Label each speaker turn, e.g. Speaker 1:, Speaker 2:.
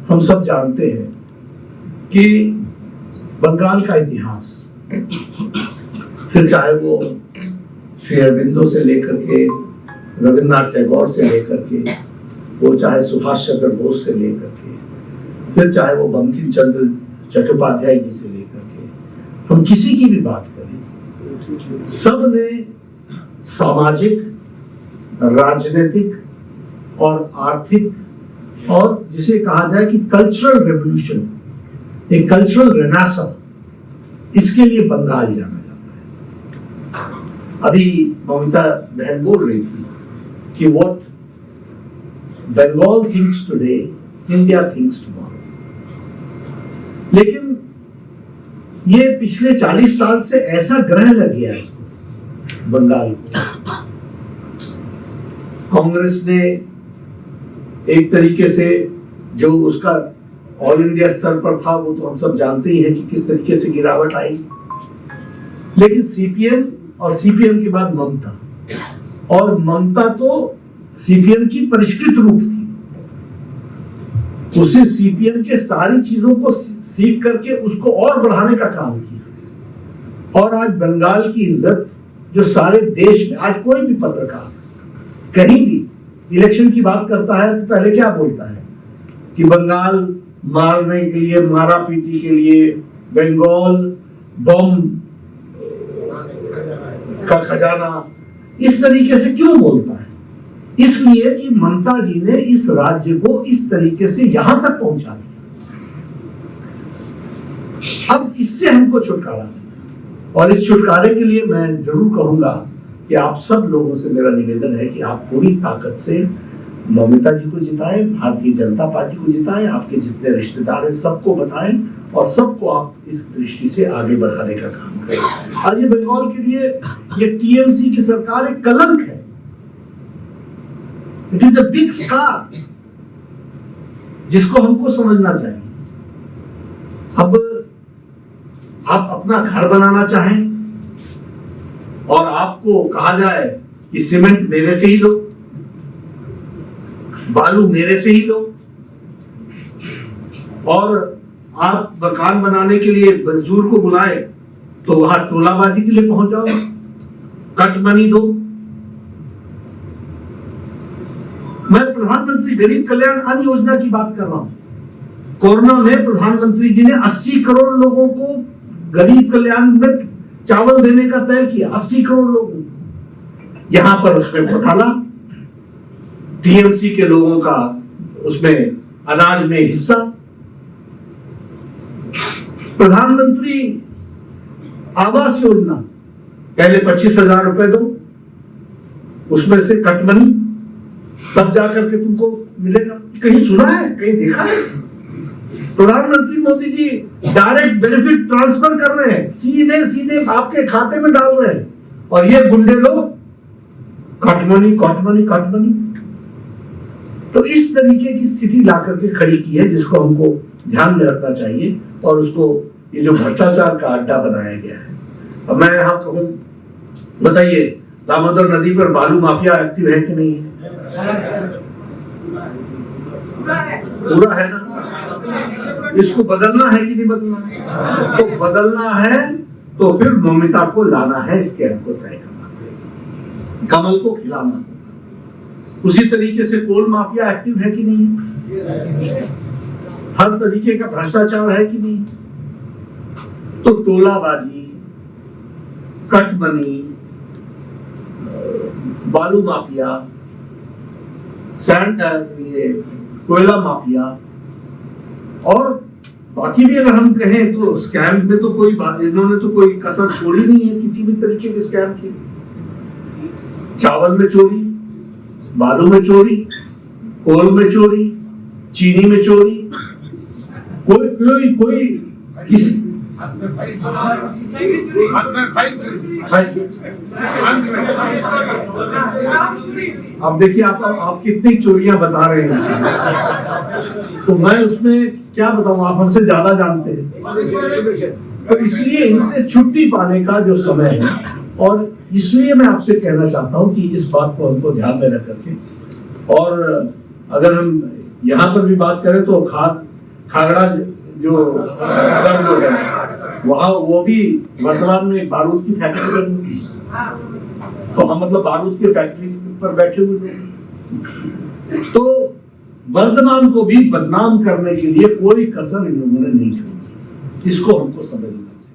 Speaker 1: हम सब जानते हैं कि बंगाल का इतिहास, फिर चाहे वो श्री अरबिंदो से लेकर के रविन्द्रनाथ टैगोर से लेकर के, वो चाहे सुभाष चंद्र बोस से लेकर के, फिर चाहे वो बंकिम चंद्र चट्टोपाध्याय जी से लेकर के, हम किसी की भी बात करें, सब ने सामाजिक, राजनीतिक और आर्थिक और जिसे कहा जाए कि कल्चरल रेवोल्यूशन, एक कल्चरल रेनेसांस, इसके लिए बंगाल जाना जाता है। अभी ममिता बहन बोल रही थी कि what Bengal thinks today, India thinks tomorrow. लेकिन ये पिछले 40 साल से ऐसा ग्रह लग गया है बंगाल को। कांग्रेस ने एक तरीके से जो उसका ऑल इंडिया स्तर पर था वो तो हम सब जानते ही हैं कि किस तरीके से गिरावट आई, लेकिन सीपीएम और सीपीएम के बाद ममता, और ममता तो सीपीएम की परिष्कृत रूप थी, उसे सीपीएम के सारी चीजों को सीख करके उसको और बढ़ाने का काम किया। और आज बंगाल की इज्जत जो सारे देश में, आज कोई भी पत्रकार कहीं भी इलेक्शन की बात करता है तो पहले क्या बोलता है कि बंगाल मारने के लिए, मारा पीटी के लिए, बंगाल बम का खजाना, इस तरीके से क्यों बोलता है? इसलिए कि ममता जी ने इस राज्य को इस तरीके से यहां तक पहुंचा दिया। अब इससे हमको छुटकारा मिला, और इस छुटकारे के लिए मैं जरूर कहूंगा कि आप सब लोगों से मेरा निवेदन है कि आप पूरी ताकत से ममता जी को जिताएं, भारतीय जनता पार्टी को जिताएं, आपके जितने रिश्तेदार हैं सबको बताएं, और सबको आप इस दृष्टि से आगे बढ़ाने का काम करें। आज ये बंगाल के लिए ये टीएमसी की सरकार एक कलंक है। It is a big scar जिसको हमको समझना चाहिए। अब आप अपना घर बनाना चाहें और आपको कहा जाए कि सीमेंट मेरे से ही लो, बालू मेरे से ही लो, और आप मकान बनाने के लिए मजदूर को बुलाएं तो वहां टोलाबाजी के लिए पहुंच जाओ, कट मनी दो। मैं प्रधानमंत्री गरीब कल्याण अन्न योजना की बात कर रहा हूं। कोरोना में प्रधानमंत्री जी ने 80 करोड़ लोगों को गरीब कल्याण में चावल देने का तय किया, 80 करोड़ लोगों। यहां पर उसमें घोटाला, टीएमसी के लोगों का उसमें अनाज में हिस्सा। प्रधानमंत्री आवास योजना, पहले 25,000 रुपए दो, उसमें से कट मनी, तब जाकर के तुमको मिलेगा। कहीं सुना है, कहीं देखा है? प्रधानमंत्री Modi ji direct benefit transfer कर रहे हैं, सीधे सीधे आपके खाते में डाल रहे हैं, और ये गुंडे लोग cut money, cut money, cut money. तो इस तरीके की स्थिति ला करके खड़ी की है, जिसको हमको ध्यान में रखना चाहिए, और उसको ये जो भ्रष्टाचार का अड्डा बनाया गया है। अब मैं यहाँ कहूँ, बताइए दामोदर नदी पर बालू माफिया एक्टिव है कि नहीं है? पूरा है ना? इसको बदलना है कि नहीं बदलना है? तो बदलना है तो फिर ममता को लाना है, इसके हमको तय करना है, कमल को खिलाना होगा। उसी तरीके से कोल माफिया एक्टिव है कि नहीं है? हर तरीके का भ्रष्टाचार है कि नहीं? तो टोलाबाजी, कट मनी, बालू माफिया, सैंड, ये कोयला माफिया, और बाकी भी अगर हम कहें तो स्कैम में तो कोई बात, इन्होंने तो कोई कसर छोड़ी नहीं है किसी भी तरीके के स्कैम की। चावल में चोरी, बालू में चोरी, कोल में चोरी, चीनी में चोरी, कोई कोई कोई किसी अब देखिए आप कितनी चोरियां बता रहे हैं, तो मैं उसमें क्या बताऊं, आप हमसे ज्यादा जानते हैं। तो इसलिए इनसे छुट्टी पाने का जो समय है, और इसलिए मैं आपसे कहना चाहता हूं कि इस बात को हमको ध्यान में रख करके, और अगर हम यहाँ पर भी बात करें तो खागड़ा जो गर्म है वहां, वो भी वर्तमान में बारूद की फैक्ट्री बनी है। तो हम मतलब बारूद की फैक्ट्री पर बैठे हुए लोग। तो वर्धमान को भी बदनाम करने के लिए कोई कसर इन लोगों ने नहीं छोड़ी। इसको हमको समझना चाहिए।